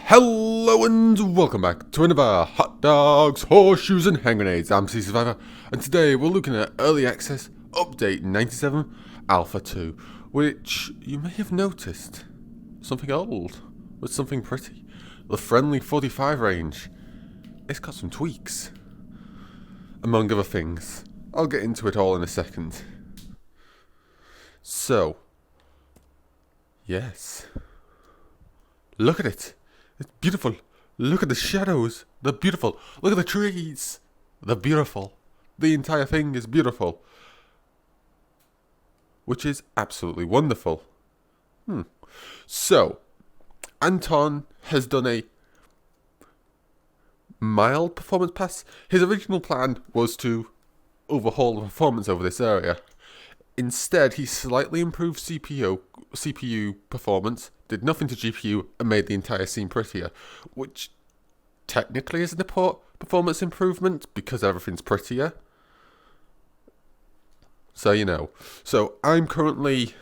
Hello and welcome back to another Hot Dogs, Horseshoes and Hand Grenades. I'm CZSurvivor, and today we're looking at Early Access Update 97 Alpha 2, which you may have noticed, something old with something pretty. The friendly 45 range. It's got some tweaks, among other things. I'll get into it all in a second. So, yes. Look at it. It's beautiful. Look at the shadows. They're beautiful. Look at the trees. They're beautiful. The entire thing is beautiful. Which is absolutely wonderful. So, Anton has done a mild performance pass. His original plan was to overhaul the performance over this area. Instead, he slightly improved CPU performance, did nothing to GPU, and made the entire scene prettier, which technically isn't a performance improvement because everything's prettier. So, you know. So, I'm currently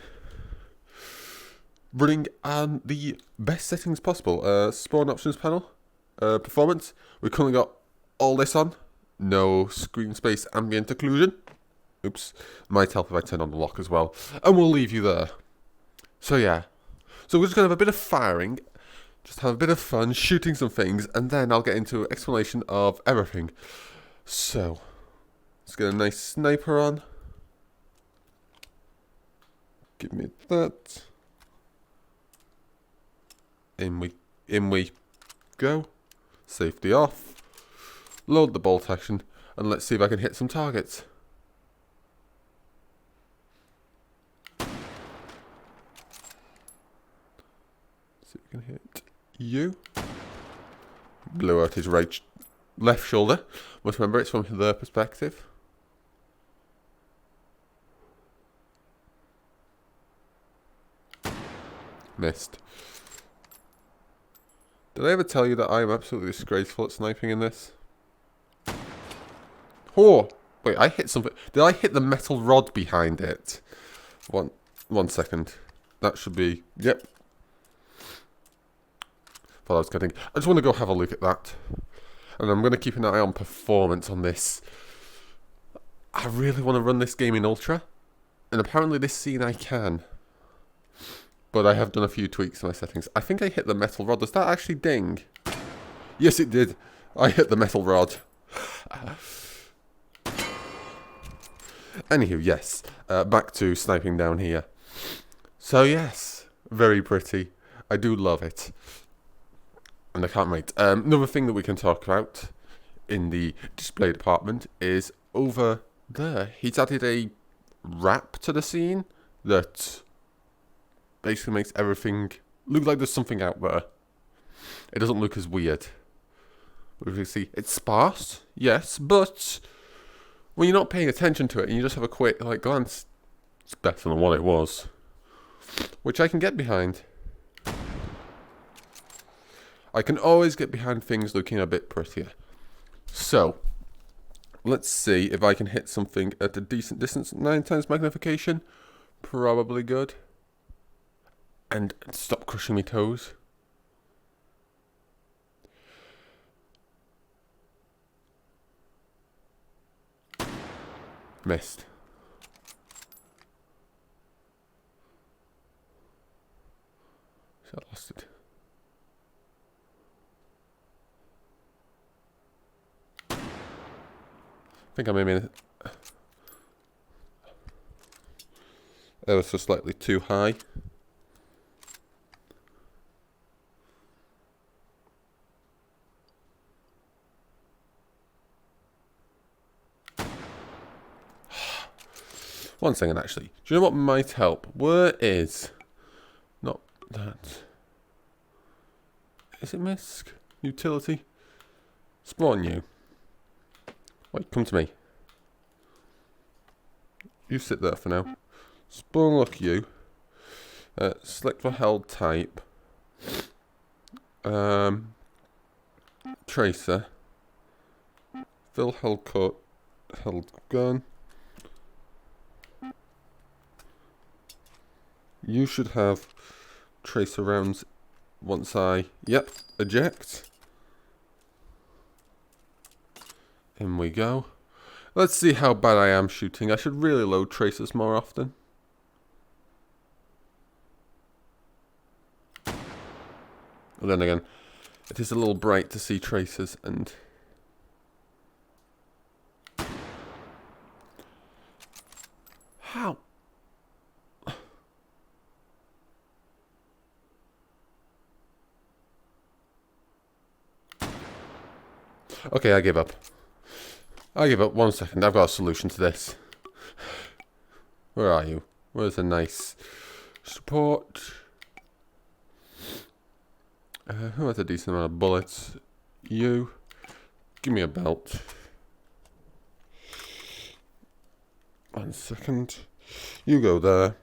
running on the best settings possible. Spawn options panel, performance. We've currently got all this on. No screen space ambient occlusion. Oops, might help if I turn on the lock as well. And we'll leave you there. So yeah. So we're just going to have a bit of firing. Just have a bit of fun, shooting some things. And then I'll get into an explanation of everything. So, let's get a nice sniper on. Give me that. In we go. Safety off. Load the bolt action. And let's see if I can hit some targets. Can hit you. Blew out his left shoulder. Must remember it's from their perspective. Missed. Did I ever tell you that I am absolutely disgraceful at sniping in this? Oh! Wait, I hit something. Did I hit the metal rod behind it? One second. That should be... Yep. I just want to go have a look at that. And I'm going to keep an eye on performance on this. I really want to run this game in Ultra. And apparently this scene I can. But I have done a few tweaks to my settings. I think I hit the metal rod. Does that actually ding? Yes, it did. I hit the metal rod. Anywho, yes. Back to sniping down here. So yes, very pretty. I do love it. And I can't wait. Another thing that we can talk about in the display department is over there. He's added a wrap to the scene that basically makes everything look like there's something out there. It doesn't look as weird. As you see, it's sparse, yes, but when you're not paying attention to it and you just have a quick glance, it's better than what it was. Which I can get behind. I can always get behind things looking a bit prettier. So, let's see if I can hit something at a decent distance. 9 times magnification. Probably good. And stop crushing me toes. Missed. So I lost it. I think I maybe it was just slightly too high. One second, actually. Do you know what might help? Where is... Not that. Is it misc? Utility? Spawn you. Wait, come to me. You sit there for now. Spawn lock you. Select for held type. Tracer. Fill held gun. You should have tracer rounds once I, yep, eject. In we go. Let's see how bad I am shooting. I should really load tracers more often. And then again, it is a little bright to see tracers and... How? Okay, I give up. I give up. 1 second. I've got a solution to this. Where are you? Where's a nice support? Who has a decent amount of bullets? You. Give me a belt. 1 second. You go there.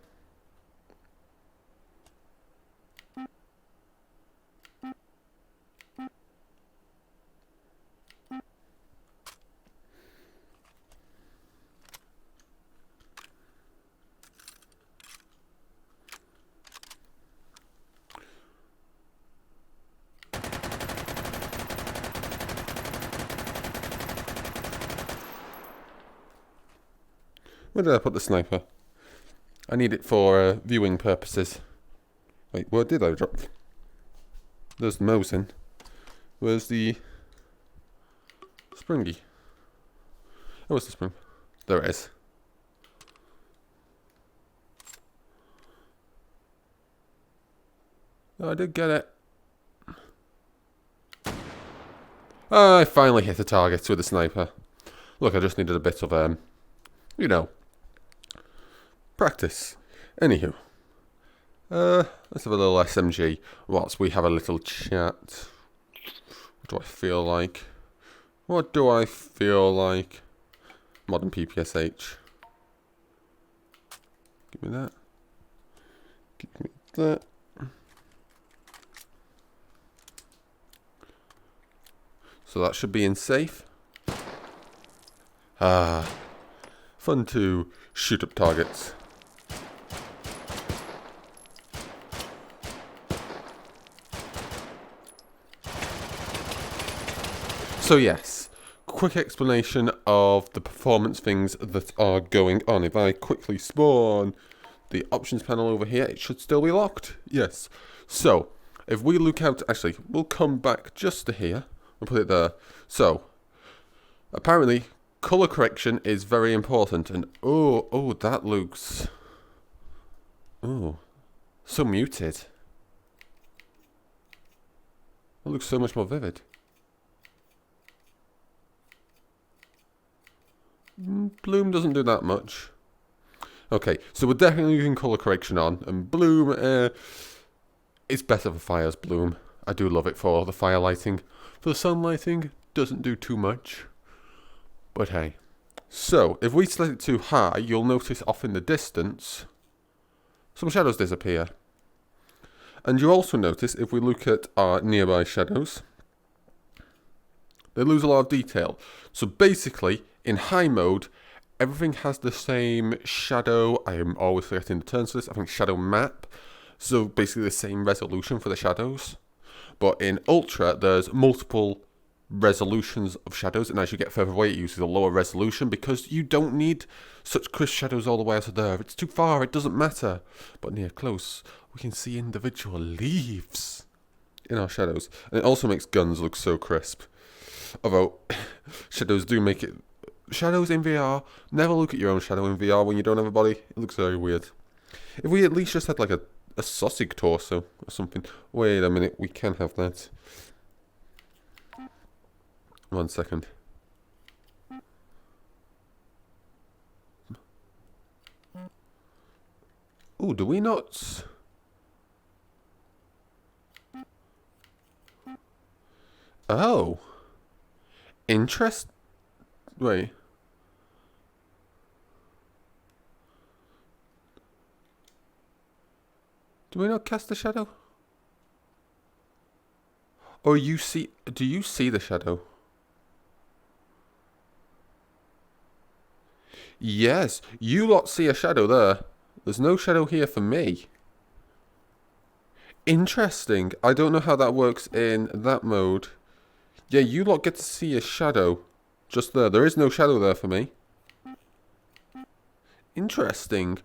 Where did I put the sniper? I need it for viewing purposes. Wait, where did I drop? There's the Mosin. Where's the springy? Oh, where's the spring? There it is. Oh, I did get it. Oh, I finally hit a target with a sniper. Look, I just needed a bit of, you know, practice. Anywho. Let's have a little SMG whilst we have a little chat. What do I feel like? What do I feel like? Modern PPSH. Give me that. Give me that. So that should be in safe. Ah. Fun to shoot up targets. So yes, quick explanation of the performance things that are going on. If I quickly spawn the options panel over here, it should still be locked. Yes. So, if we look out, actually, we'll come back just to here. We'll put it there. So, apparently, color correction is very important. And, oh, that looks... Oh, so muted. That looks so much more vivid. Bloom doesn't do that much. Okay, so we're definitely using color correction on, and bloom, it's better for fires, bloom. I do love it for the fire lighting. For the sun lighting, doesn't do too much. But hey. So, if we select it too high, you'll notice off in the distance, some shadows disappear. And you also notice, if we look at our nearby shadows, they lose a lot of detail. So basically, in high mode, everything has the same shadow. I am always forgetting the terms for this. I think shadow map. So basically the same resolution for the shadows. But in ultra, there's multiple resolutions of shadows. And as you get further away, it uses a lower resolution because you don't need such crisp shadows all the way out of there. If it's too far, it doesn't matter. But near close, we can see individual leaves in our shadows. And it also makes guns look so crisp. Although, shadows do make it... Shadows in VR, never look at your own shadow in VR when you don't have a body. It looks very weird. If we at least just had like a sausage torso or something. Wait a minute, we can have that. 1 second. Ooh, do we not... Oh. Interest? Wait. Do we not cast the shadow? Or you see... Do you see the shadow? Yes, you lot see a shadow there. There's no shadow here for me. Interesting. I don't know how that works in that mode. Yeah, you lot get to see a shadow just there. There is no shadow there for me. Interesting.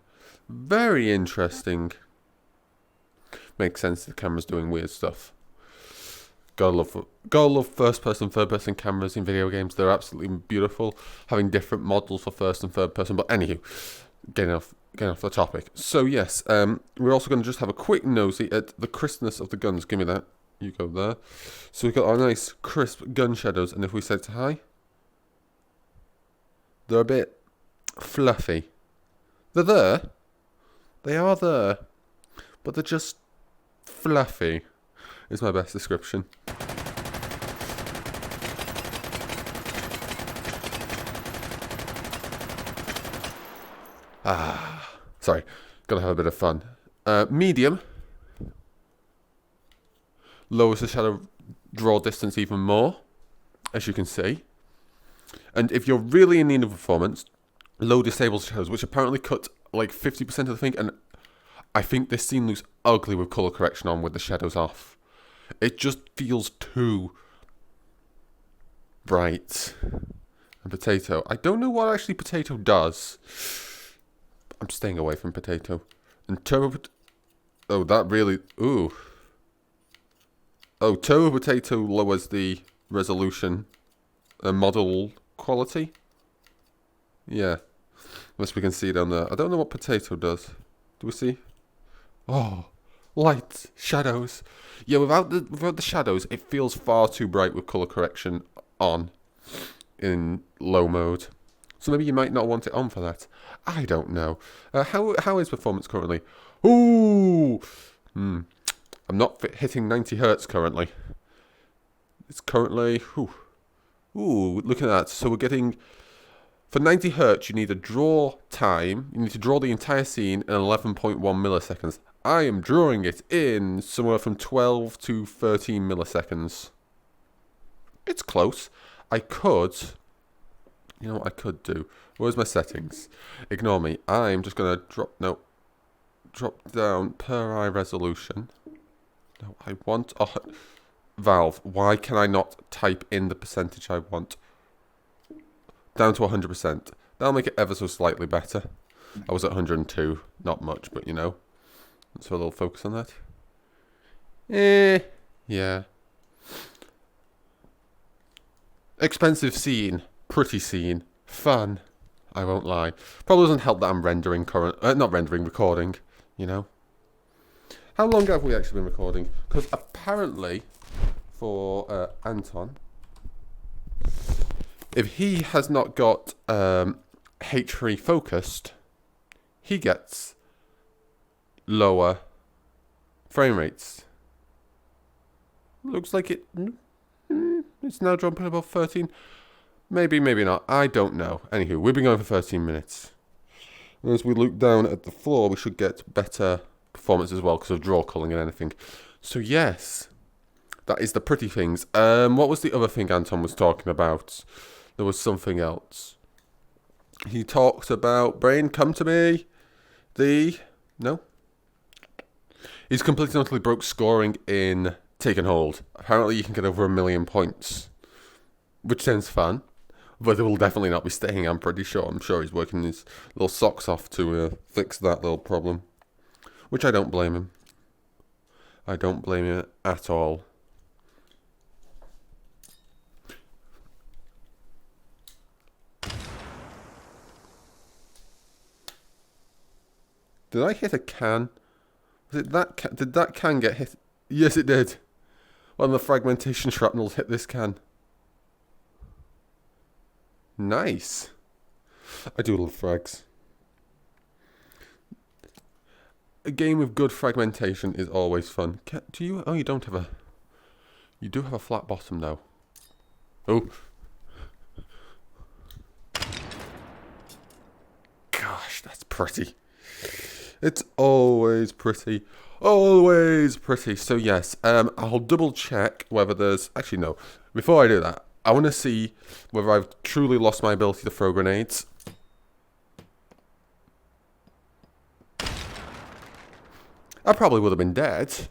Very interesting. Makes sense, the camera's doing weird stuff. Gotta love first person, third person cameras in video games. They're absolutely beautiful. Having different models for first and third person. But anywho, getting off the topic. So yes, we're also going to just have a quick nosy at the crispness of the guns. Give me that. You go there. So we've got our nice crisp gun shadows. And if we say to hi, they're a bit fluffy. They're there. They are there. But they're just fluffy. Is my best description. Sorry. Gotta have a bit of fun. Medium. Lowers the shadow draw distance even more, as you can see. And if you're really in need of performance, low disables shadows, which apparently cut like 50% of the thing. And I think this scene looks ugly with colour correction on with the shadows off. It just feels too bright. And potato. I don't know what actually potato does. I'm staying away from potato. And turbo... Oh, that really... Ooh. Oh, turbo potato lowers the resolution. Model quality. Yeah. Unless we can see down there. I don't know what potato does. Do we see? Oh. Lights. Shadows. Yeah, without the shadows, it feels far too bright with colour correction on in low mode. So maybe you might not want it on for that. I don't know. How is performance currently? Ooh! I'm not hitting 90 hertz currently. It's currently... Ooh, look at that. So we're getting... For 90 hertz, you need a draw time. You need to draw the entire scene in 11.1 milliseconds. I am drawing it in somewhere from 12 to 13 milliseconds. It's close. I could... You know what I could do? Where's my settings? Ignore me. I'm just going to drop down per eye resolution. No, I want... Oh, Valve, why can I not type in the percentage I want? Down to 100%. That'll make it ever so slightly better. I was at 102. Not much, but you know. So a little focus on that. Yeah. Expensive scene. Pretty scene. Fun. I won't lie. Probably doesn't help that I'm rendering recording, you know. How long have we actually been recording? Because apparently, for Anton, if he has not got H3 focused, he gets lower frame rates. Looks like it's now jumping above 13. Maybe, maybe not. I don't know. Anywho, we've been going for 13 minutes. And as we look down at the floor, we should get better performance as well because of draw culling and anything. So yes, that is the pretty things. What was the other thing Anton was talking about? There was something else. He talked about brain, come to me. No? He's completely and utterly broke scoring in Taken Hold. Apparently you can get over 1 million points. Which sounds fun. But it will definitely not be staying, I'm pretty sure. I'm sure he's working his little socks off to fix that little problem. Which I don't blame him. I don't blame him at all. Did I hit a can? Was it that can? Did that can get hit? Yes, it did. One of the fragmentation shrapnels hit this can. Nice. I do love frags. A game with good fragmentation is always fun. Do you? Oh, you don't have a... You do have a flat bottom, though. Oh. Gosh, that's pretty. It's always pretty. Always pretty. So yes, I'll double check whether there's... Actually, no. Before I do that, I want to see whether I've truly lost my ability to throw grenades. I probably would have been dead.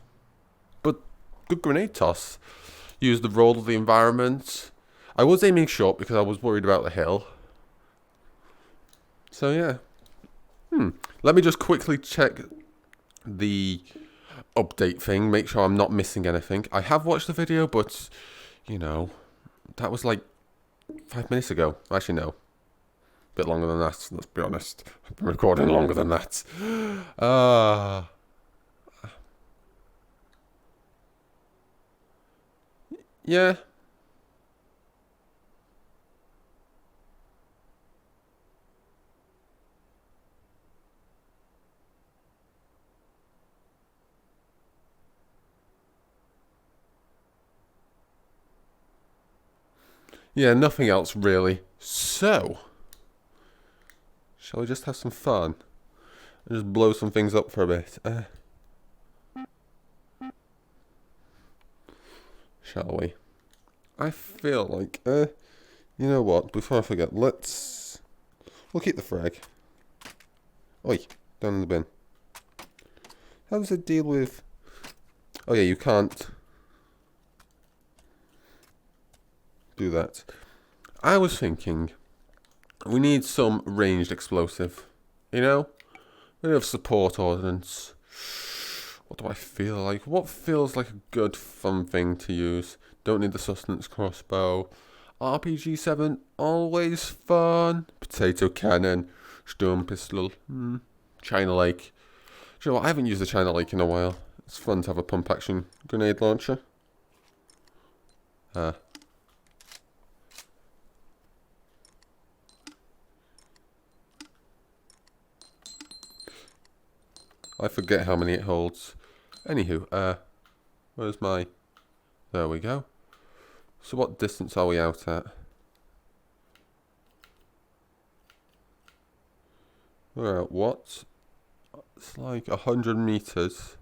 good grenade toss. Use the roll of the environment. I was aiming short because I was worried about the hill. So yeah. Let me just quickly check the update thing. Make sure I'm not missing anything. I have watched the video, but, you know, that was like 5 minutes ago. Actually, no. A bit longer than that, let's be honest. I've been recording longer than that. Yeah. Yeah, nothing else really. So, shall we just have some fun? And just blow some things up for a bit? Shall we? I feel like, you know what? Before I forget, we'll keep the frag. Oi, down in the bin. How does it deal with... Oh yeah, you can't do that. I was thinking, we need some ranged explosive. You know? We have support ordnance. What do I feel like? What feels like a good fun thing to use? Don't need the sustenance crossbow. RPG-7, always fun. Potato cannon. Storm pistol. China Lake. Do you know what? I haven't used the China Lake in a while. It's fun to have a pump action grenade launcher. I forget how many it holds. Anywho, where's my... There we go. So what distance are we out at? We're at what? It's like 100 meters.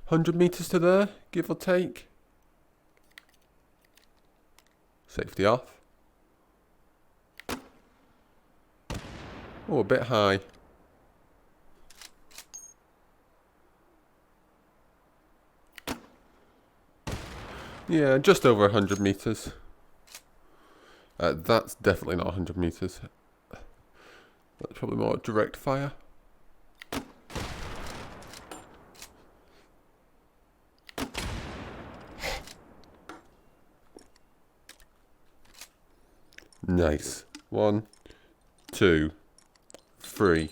100 meters to there, give or take. Safety off. Oh, a bit high. Yeah, just over 100 meters. That's definitely not 100 meters. That's probably more direct fire. Nice. 1, 2, 3.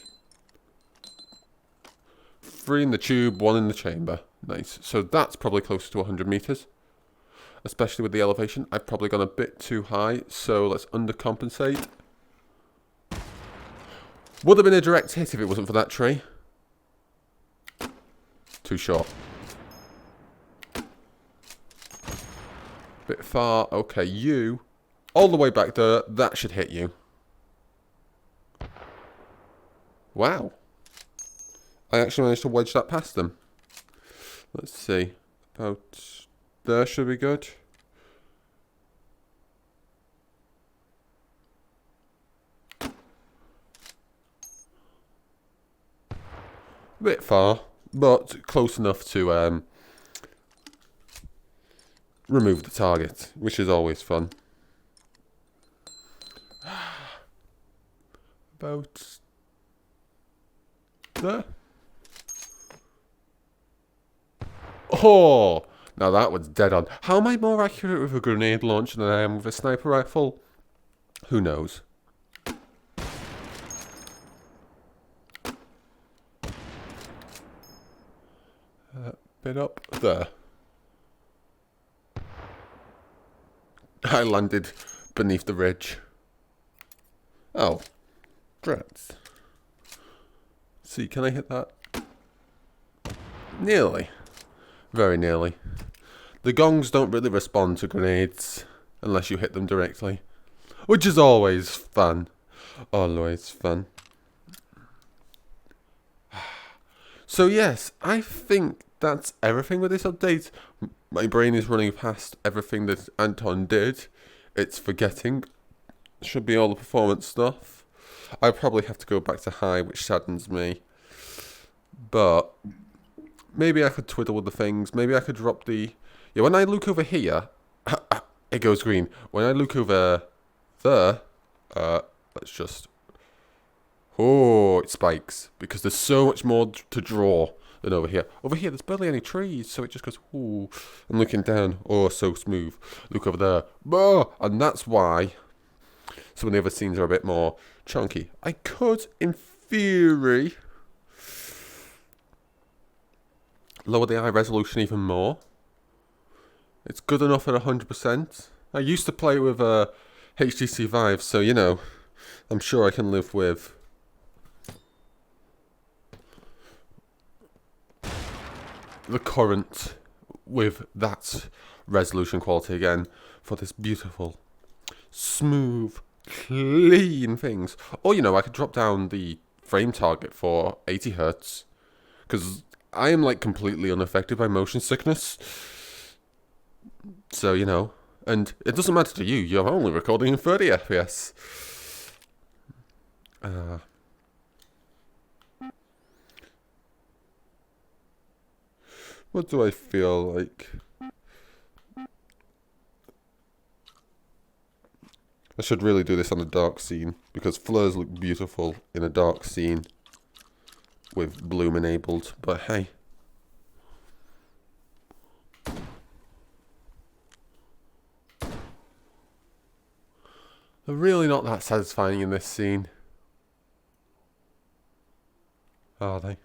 3 in the tube, 1 in the chamber. Nice. So that's probably closer to 100 meters. Especially with the elevation. I've probably gone a bit too high, so let's undercompensate. Would have been a direct hit if it wasn't for that tree. Too short. Bit far. Okay, you. All the way back there. That should hit you. Wow. I actually managed to wedge that past them. Let's see. About there should be good. A bit far, but close enough to remove the target, which is always fun. About there. Oh, now that was dead on. How am I more accurate with a grenade launcher than I am with a sniper rifle? Who knows? Bit up there. I landed beneath the ridge. Oh, drats. See, can I hit that? Nearly. Very nearly. The gongs don't really respond to grenades unless you hit them directly, which is always fun. Always fun. So yes, I think that's everything with this update. My brain is running past everything that Anton did. It's forgetting. Should be all the performance stuff. I probably have to go back to high, which saddens me. But maybe I could twiddle with the things. Maybe I could drop the... Yeah, when I look over here, it goes green. When I look over there, let's just... Oh, it spikes. Because there's so much more to draw than over here. Over here, there's barely any trees, so it just goes, ooh. And looking down, oh, so smooth. Look over there. Oh, and that's why some of the other scenes are a bit more chunky. I could, in theory, lower the eye resolution even more. It's good enough at 100%. I used to play with HTC Vive, so, you know, I'm sure I can live with the current with that resolution quality again for this beautiful, smooth, clean things. Or, you know, I could drop down the frame target for 80 Hz because I am like completely unaffected by motion sickness. So, you know, and it doesn't matter to you, you're only recording in 30 FPS. What do I feel like? I should really do this on a dark scene because fleurs look beautiful in a dark scene with bloom enabled, but hey. They're really not that satisfying in this scene, are they?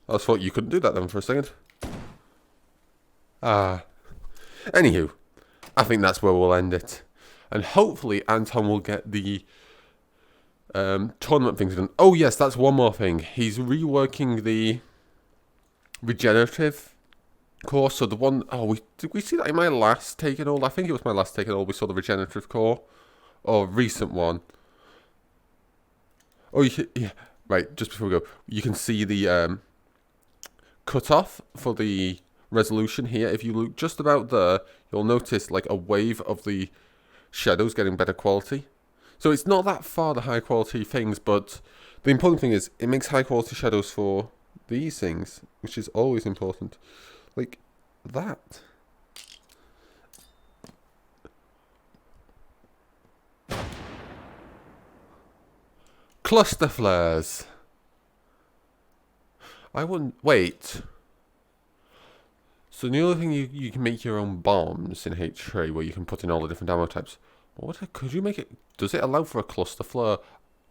I thought you couldn't do that then for a second. Anywho, I think that's where we'll end it. And hopefully Anton will get the tournament things done. Oh yes, that's one more thing. He's reworking the regenerative core. So the one, did we see that in my last Take It All? I think it was my last Take It All. We saw the regenerative core. Or recent one. Oh, yeah. Right, just before we go. You can see the cutoff for the resolution here. If you look just about there, you'll notice like a wave of the shadows getting better quality. So it's not that far the high quality things, but the important thing is it makes high quality shadows for these things, which is always important. Like that. Cluster flares. I wouldn't... Wait. So the other thing, you can make your own bombs in H3 where you can put in all the different ammo types. Could you make it... Does it allow for a cluster flare?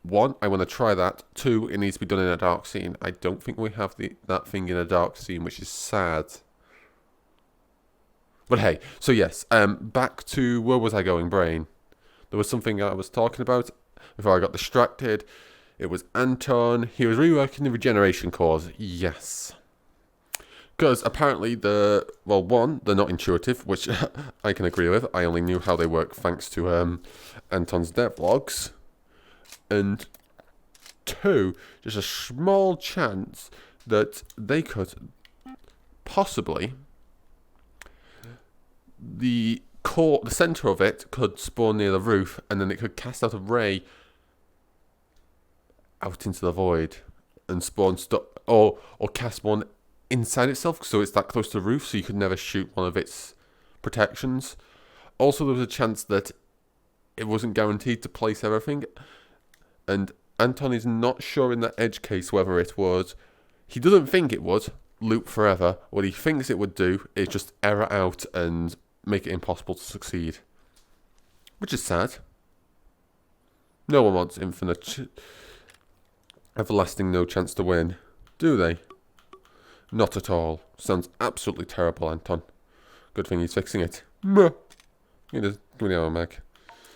1, I want to try that. 2, it needs to be done in a dark scene. I don't think we have that thing in a dark scene, which is sad. But hey, so yes, back to... Where was I going, brain? There was something I was talking about before I got distracted. It was Anton. He was reworking the regeneration cores. Yes. Because apparently they're not intuitive, which I can agree with. I only knew how they work thanks to Anton's devlogs. And 2, just a small chance that they could possibly... The center of it could spawn near the roof, and then it could cast out a ray out into the void and spawn stuff, or cast one inside itself, so it's that close to the roof, so you could never shoot one of its protections. Also, there was a chance that it wasn't guaranteed to place everything, and Anton is not sure in that edge case whether it would. He doesn't think it would loop forever. What he thinks it would do is just error out and make it impossible to succeed, which is sad. No one wants infinite, everlasting no chance to win, do they? Not at all. Sounds absolutely terrible, Anton. Good thing he's fixing it. Give me the arm back.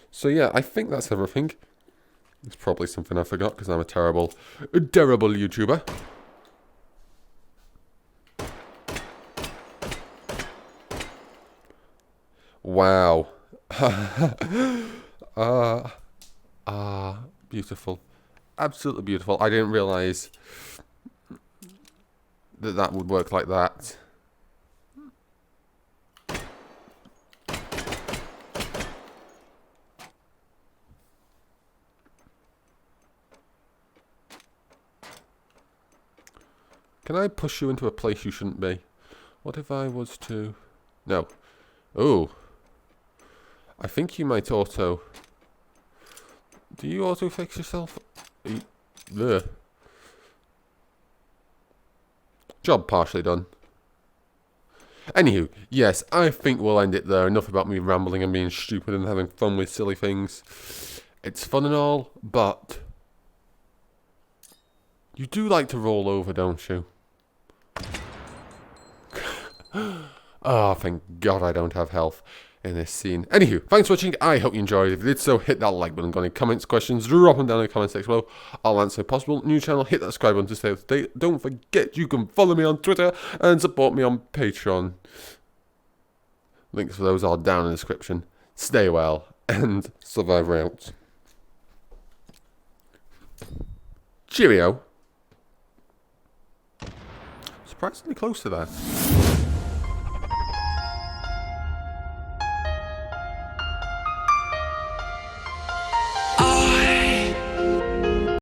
So yeah, I think that's everything. It's probably something I forgot because I'm a terrible YouTuber. Wow. Beautiful. Absolutely beautiful. I didn't realise that would work like that. Can I push you into a place you shouldn't be? What if I was to... No. Oh. I think you might auto... Do you auto fix yourself? Ugh. Job partially done. Anywho, yes, I think we'll end it there. Enough about me rambling and being stupid and having fun with silly things. It's fun and all, but... You do like to roll over, don't you? Oh, thank God I don't have health in this scene. Anywho, thanks for watching. I hope you enjoyed. If you did so, hit that like button. Got any comments, questions, drop them down in the comment section below. I'll answer if possible. New channel, hit that subscribe button to stay up to date. Don't forget you can follow me on Twitter and support me on Patreon. Links for those are down in the description. Stay well, and Survivor out. Cheerio. Surprisingly close to that.